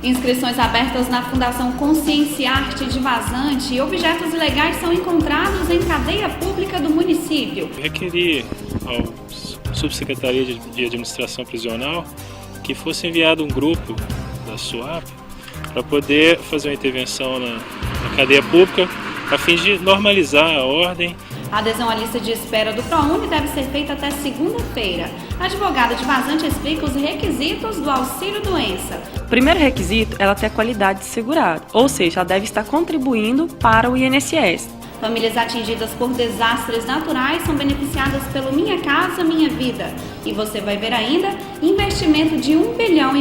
Inscrições abertas na Fundação Conscienciarte de Vazante e objetos ilegais são encontrados em cadeia pública do município. Requeri ao Subsecretaria de Administração Prisional que fosse enviado um grupo da SUAP para poder fazer uma intervenção na cadeia pública a fim de normalizar a ordem. A adesão à lista de espera do ProUni deve ser feita até segunda-feira. A advogada de Vazante explica os requisitos do auxílio-doença. O primeiro requisito é ela ter a qualidade de segurado, ou seja, ela deve estar contribuindo para o INSS. Famílias atingidas por desastres naturais são beneficiadas pelo Minha Casa Minha Vida. E você vai ver ainda, investimento de R$1,5 bilhão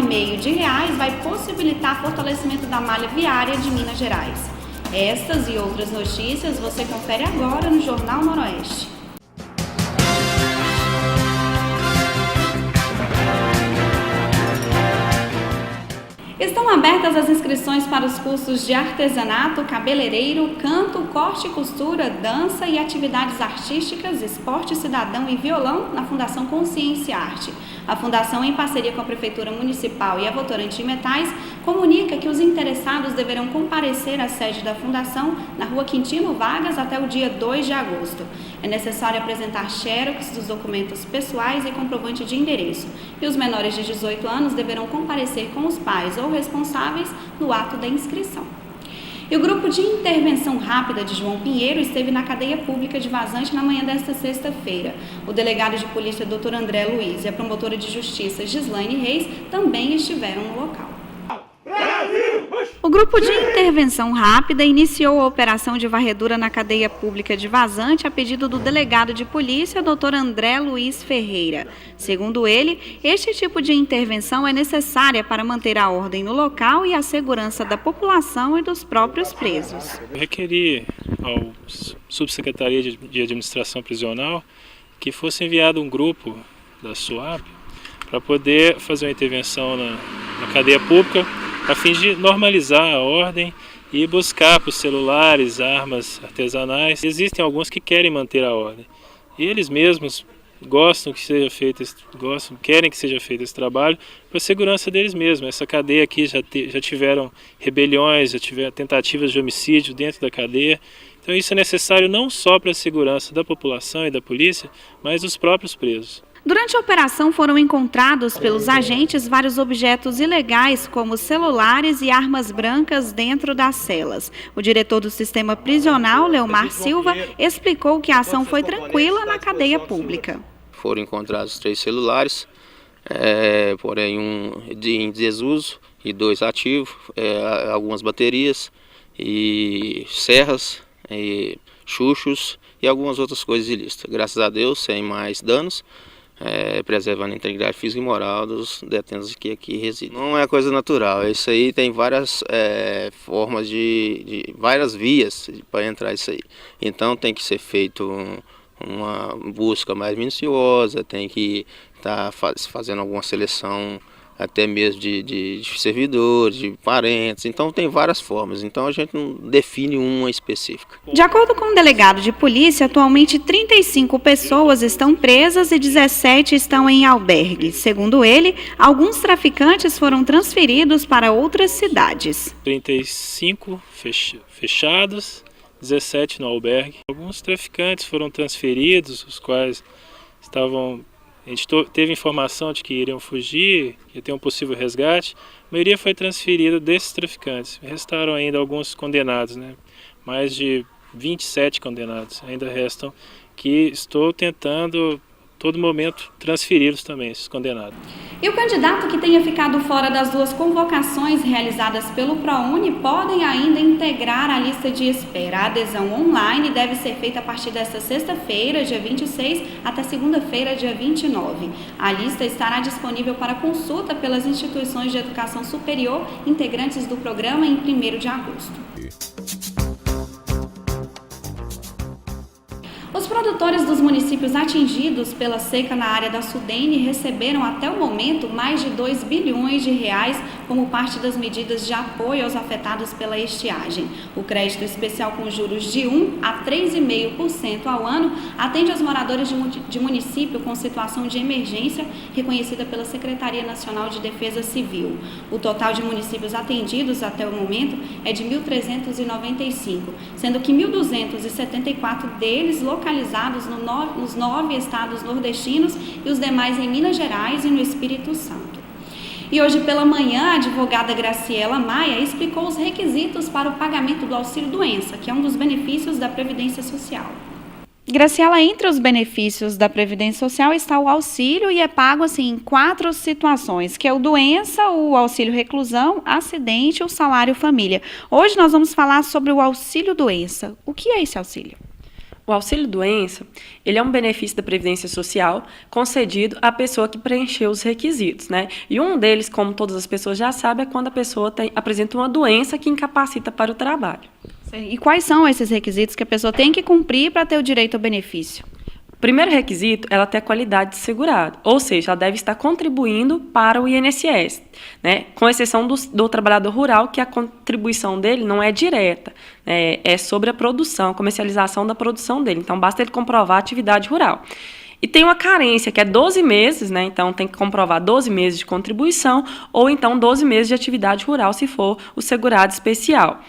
vai possibilitar fortalecimento da malha viária de Minas Gerais. Estas e outras notícias você confere agora no Jornal Noroeste. Estão abertas as inscrições para os cursos de artesanato, cabeleireiro, canto, corte e costura, dança e atividades artísticas, esporte cidadão e violão na Fundação Conscienciarte. A Fundação, em parceria com a Prefeitura Municipal e a Votorantim Metais, comunica que os interessados deverão comparecer à sede da Fundação na Rua Quintino Vargas até o dia 2 de agosto. É necessário apresentar xerox dos documentos pessoais e comprovante de endereço. E os menores de 18 anos deverão comparecer com os pais ou responsáveis no ato da inscrição. E o grupo de intervenção rápida de João Pinheiro esteve na cadeia pública de Vazante na manhã desta sexta-feira. O delegado de polícia Dr. André Luiz e a promotora de justiça Gislaine Reis também estiveram no local. O grupo de intervenção rápida iniciou a operação de varredura na cadeia pública de Vazante a pedido do delegado de polícia, Dr. André Luiz Ferreira. Segundo ele, este tipo de intervenção é necessária para manter a ordem no local e a segurança da população e dos próprios presos. Eu requeri ao Subsecretaria de Administração Prisional que fosse enviado um grupo da SUAP para poder fazer uma intervenção na cadeia pública a fim de normalizar a ordem e buscar para os celulares, armas artesanais. Existem alguns que querem manter a ordem. E eles mesmos gostam que seja feito, querem que seja feito esse trabalho para a segurança deles mesmos. Essa cadeia aqui já tiveram rebeliões, já tiveram tentativas de homicídio dentro da cadeia. Então isso é necessário não só para a segurança da população e da polícia, mas dos próprios presos. Durante a operação foram encontrados pelos agentes vários objetos ilegais, como celulares e armas brancas dentro das celas. O diretor do sistema prisional, Leomar Silva, explicou que a ação foi tranquila na cadeia pública. Foram encontrados 3 celulares, porém um em desuso e 2 ativos, algumas baterias e serras, e chuchos e algumas outras coisas ilícitas. Graças a Deus, sem mais danos. Preservando a integridade física e moral dos detentos que aqui residem. Não é coisa natural, isso aí tem várias formas várias vias para entrar isso aí. Então tem que ser feito uma busca mais minuciosa, tem que estar fazendo alguma seleção até mesmo de servidores, de parentes, então tem várias formas, então a gente não define uma específica. De acordo com o delegado de polícia, atualmente 35 pessoas estão presas e 17 estão em albergue. Segundo ele, alguns traficantes foram transferidos para outras cidades. 35 fechados, 17 no albergue. Alguns traficantes foram transferidos, os quais estavam... A gente teve informação de que iriam fugir, ia ter um possível resgate. A maioria foi transferida desses traficantes. Restaram ainda alguns condenados, né? Mais de 27 condenados ainda restam, que estou tentando, todo momento, transferi-los também, esses condenados. E o candidato que tenha ficado fora das 2 convocações realizadas pelo ProUni podem ainda integrar a lista de espera. A adesão online deve ser feita a partir desta sexta-feira, dia 26, até segunda-feira, dia 29. A lista estará disponível para consulta pelas instituições de educação superior integrantes do programa em 1º de agosto. Os produtores produtores dos municípios atingidos pela seca na área da Sudene receberam até o momento mais de 2 bilhões de reais como parte das medidas de apoio aos afetados pela estiagem. O crédito especial com juros de 1 a 3,5% ao ano atende aos moradores de município com situação de emergência reconhecida pela Secretaria Nacional de Defesa Civil. O total de municípios atendidos até o momento é de 1.395, sendo que 1.274 deles localizados nos 9 estados nordestinos e os demais em Minas Gerais e no Espírito Santo. E hoje pela manhã, a advogada Graciela Maia explicou os requisitos para o pagamento do auxílio-doença, que é um dos benefícios da Previdência Social. Graciela, entre os benefícios da Previdência Social está o auxílio e é pago assim, em 4 situações, que é o doença, o auxílio reclusão, acidente e o salário família. Hoje nós vamos falar sobre o auxílio-doença. O que é esse auxílio? O auxílio-doença, ele é um benefício da Previdência Social concedido à pessoa que preencheu os requisitos, né? E um deles, como todas as pessoas já sabem, é quando a pessoa apresenta uma doença que incapacita para o trabalho. E quais são esses requisitos que a pessoa tem que cumprir para ter o direito ao benefício? O primeiro requisito, ela ter a qualidade de segurado, ou seja, ela deve estar contribuindo para o INSS, né? Com exceção do trabalhador rural, que a contribuição dele não é direta, é sobre a produção, a comercialização da produção dele. Então, basta ele comprovar a atividade rural. E tem uma carência, que é 12 meses, né? Então tem que comprovar 12 meses de contribuição, ou então 12 meses de atividade rural, se for o segurado especial.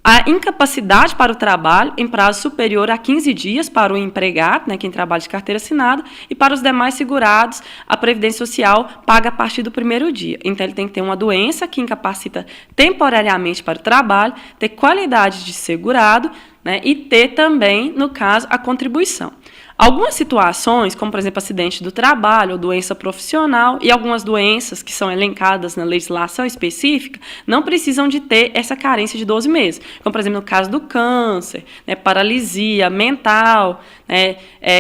A incapacidade para o trabalho em prazo superior a 15 dias para o empregado, né, quem trabalha de carteira assinada, e para os demais segurados, a Previdência Social paga a partir do primeiro dia. Então, ele tem que ter uma doença que incapacita temporariamente para o trabalho, ter qualidade de segurado, né, e ter também, no caso, a contribuição. Algumas situações, como, por exemplo, acidente do trabalho ou doença profissional, e algumas doenças que são elencadas na legislação específica, não precisam de ter essa carência de 12 meses. Como, por exemplo, no caso do câncer, né, paralisia mental, né,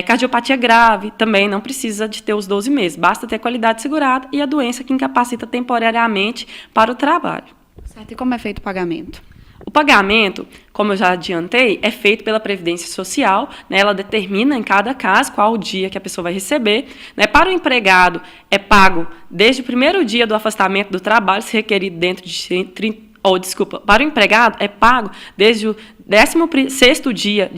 cardiopatia grave, também não precisa de ter os 12 meses. Basta ter qualidade segurada e a doença que incapacita temporariamente para o trabalho. Certo. E como é feito o pagamento? O pagamento, como eu já adiantei, é feito pela Previdência Social, né? Ela determina em cada caso qual o dia que a pessoa vai receber, né? Para o empregado, é pago desde o primeiro dia do afastamento do trabalho, se requerido dentro de 30, para o empregado, é pago desde o 16º dia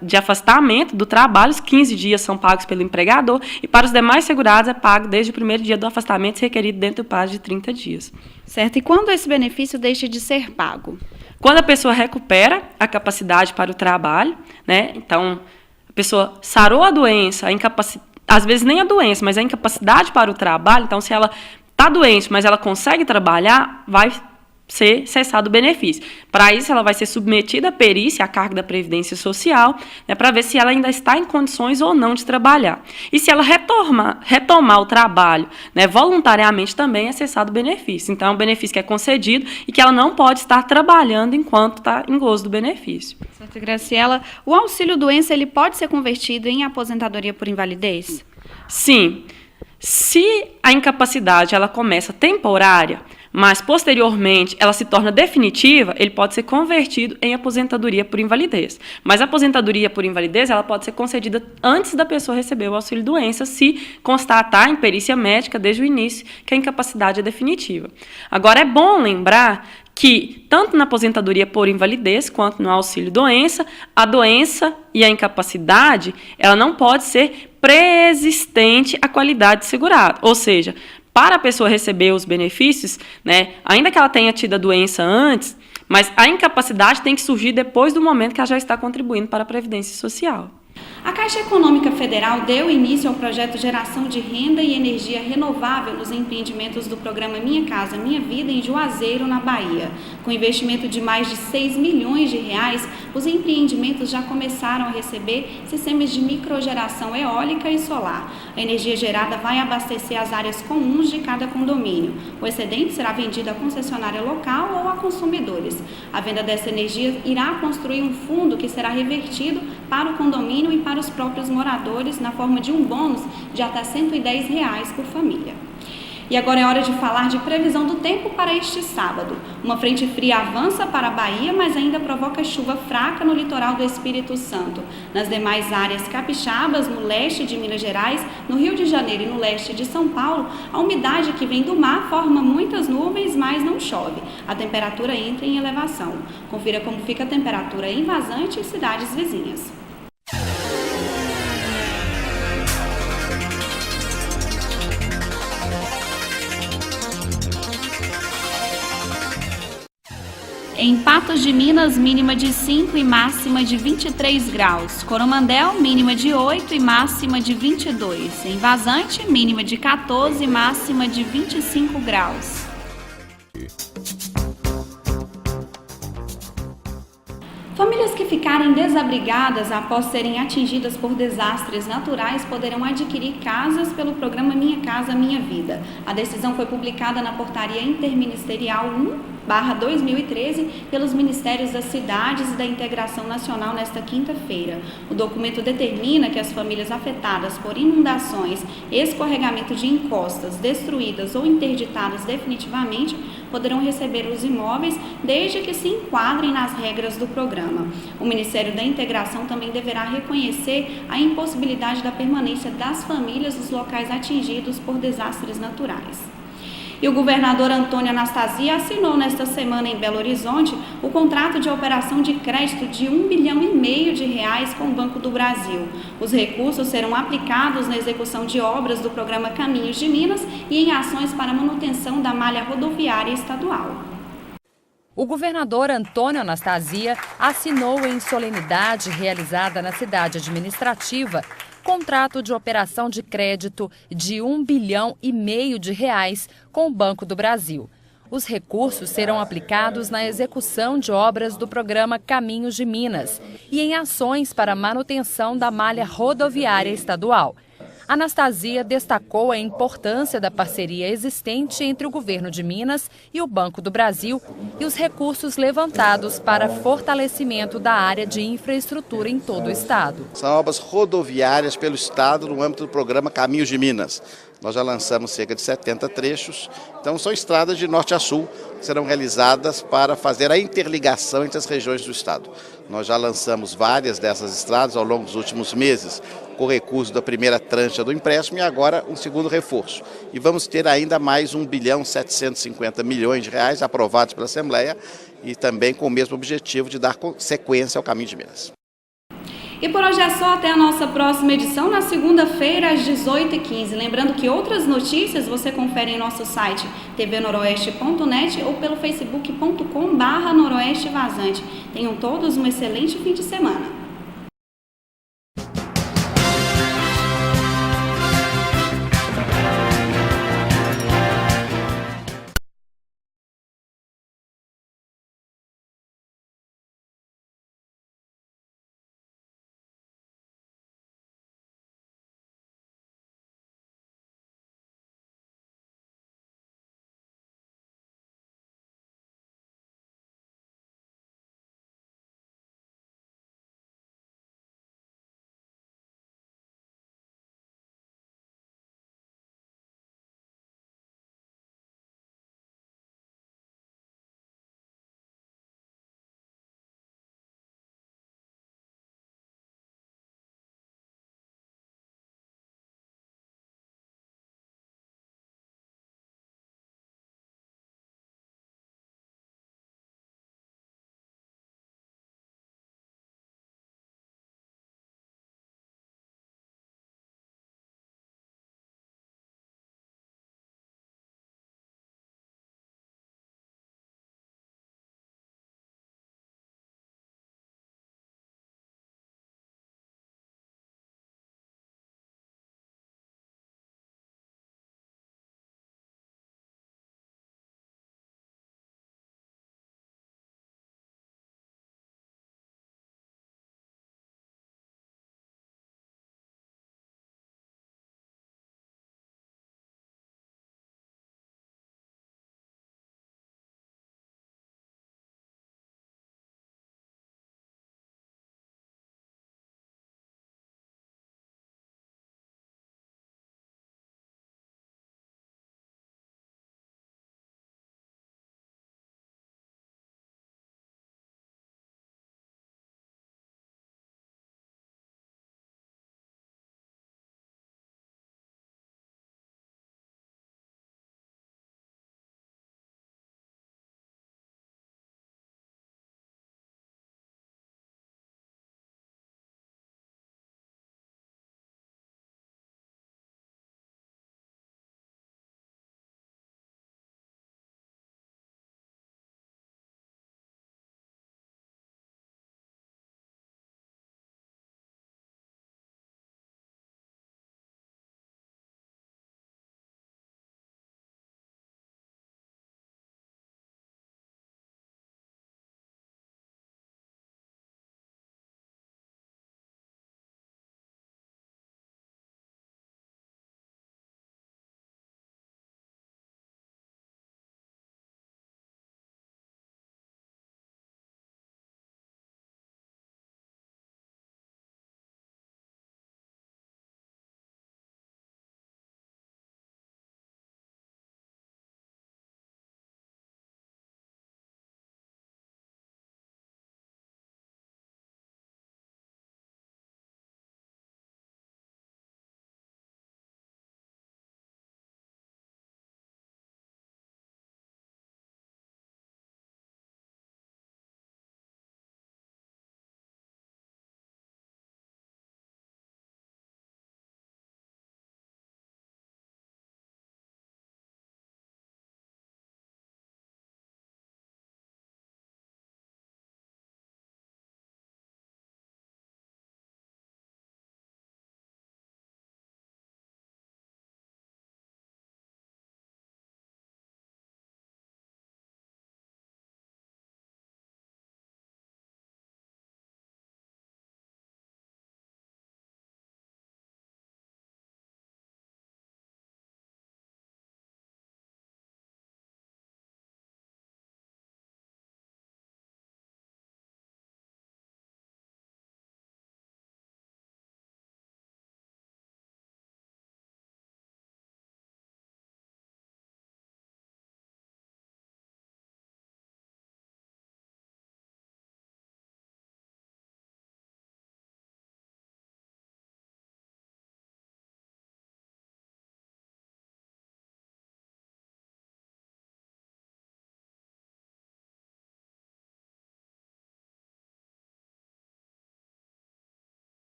de afastamento do trabalho, os 15 dias são pagos pelo empregador, e para os demais segurados é pago desde o primeiro dia do afastamento, se requerido dentro do prazo de 30 dias. Certo. E quando esse benefício deixa de ser pago? Quando a pessoa recupera a capacidade para o trabalho, né? Então, a pessoa sarou a doença, às vezes nem a doença, mas a incapacidade para o trabalho, então, se ela está doente, mas ela consegue trabalhar, vai ser cessado o benefício. Para isso, ela vai ser submetida à perícia, à carga da Previdência Social, né, para ver se ela ainda está em condições ou não de trabalhar. E se ela retomar o trabalho, né, voluntariamente, também é cessado o benefício. Então, é um benefício que é concedido e que ela não pode estar trabalhando enquanto está em gozo do benefício. Certo, Graciela. O auxílio-doença ele pode ser convertido em aposentadoria por invalidez? Sim. Se a incapacidade ela começa temporária, mas posteriormente ela se torna definitiva, ele pode ser convertido em aposentadoria por invalidez. Mas a aposentadoria por invalidez ela pode ser concedida antes da pessoa receber o auxílio-doença, se constatar em perícia médica desde o início que a incapacidade é definitiva. Agora, é bom lembrar que, tanto na aposentadoria por invalidez quanto no auxílio-doença, a doença e a incapacidade ela não pode ser pré-existente à qualidade de segurado. Ou seja, para a pessoa receber os benefícios, né, ainda que ela tenha tido a doença antes, mas a incapacidade tem que surgir depois do momento que ela já está contribuindo para a Previdência Social. A Caixa Econômica Federal deu início ao projeto Geração de Renda e Energia Renovável nos empreendimentos do programa Minha Casa Minha Vida em Juazeiro, na Bahia. Com investimento de mais de 6 milhões de reais, os empreendimentos já começaram a receber sistemas de microgeração eólica e solar. A energia gerada vai abastecer as áreas comuns de cada condomínio. O excedente será vendido à concessionária local ou a consumidores. A venda dessa energia irá construir um fundo que será revertido para o condomínio e para os próprios moradores na forma de um bônus de até R$ 110 por família. E agora é hora de falar de previsão do tempo para este sábado. Uma frente fria avança para a Bahia, mas ainda provoca chuva fraca no litoral do Espírito Santo. Nas demais áreas capixabas, no leste de Minas Gerais, no Rio de Janeiro e no leste de São Paulo, a umidade que vem do mar forma muitas nuvens, mas não chove. A temperatura entra em elevação. Confira como fica a temperatura em Vazante e cidades vizinhas. Em Patos de Minas, mínima de 5 e máxima de 23 graus. Coromandel, mínima de 8 e máxima de 22. Em Vazante, mínima de 14 e máxima de 25 graus. Famílias que ficarem desabrigadas após serem atingidas por desastres naturais poderão adquirir casas pelo programa Minha Casa Minha Vida. A decisão foi publicada na Portaria Interministerial 1/2013 pelos Ministérios das Cidades e da Integração Nacional nesta quinta-feira. O documento determina que as famílias afetadas por inundações, escorregamento de encostas, destruídas ou interditadas definitivamente poderão receber os imóveis desde que se enquadrem nas regras do programa. O Ministério da Integração também deverá reconhecer a impossibilidade da permanência das famílias nos locais atingidos por desastres naturais. E o governador Antônio Anastasia assinou nesta semana em Belo Horizonte o contrato de operação de crédito de R$1,5 bilhão com o Banco do Brasil. Os recursos serão aplicados na execução de obras do programa Caminhos de Minas e em ações para a manutenção da malha rodoviária estadual. O governador Antônio Anastasia assinou em solenidade realizada na cidade administrativa contrato de operação de crédito de R$1,5 bilhão com o Banco do Brasil. Os recursos serão aplicados na execução de obras do programa Caminhos de Minas e em ações para a manutenção da malha rodoviária estadual. Anastasia destacou a importância da parceria existente entre o governo de Minas e o Banco do Brasil e os recursos levantados para fortalecimento da área de infraestrutura em todo o estado. São obras rodoviárias pelo estado no âmbito do programa Caminhos de Minas. Nós já lançamos cerca de 70 trechos, então são estradas de norte a sul que serão realizadas para fazer a interligação entre as regiões do estado. Nós já lançamos várias dessas estradas ao longo dos últimos meses, com recurso da primeira tranche do empréstimo e agora um segundo reforço. E vamos ter ainda mais R$1,750 bilhão aprovados pela Assembleia e também com o mesmo objetivo de dar sequência ao Caminho de Minas. E por hoje é só, até a nossa próxima edição na segunda-feira às 18h15. Lembrando que outras notícias você confere em nosso site tvnoroeste.net ou pelo facebook.com/noroeste vazante. Tenham todos um excelente fim de semana.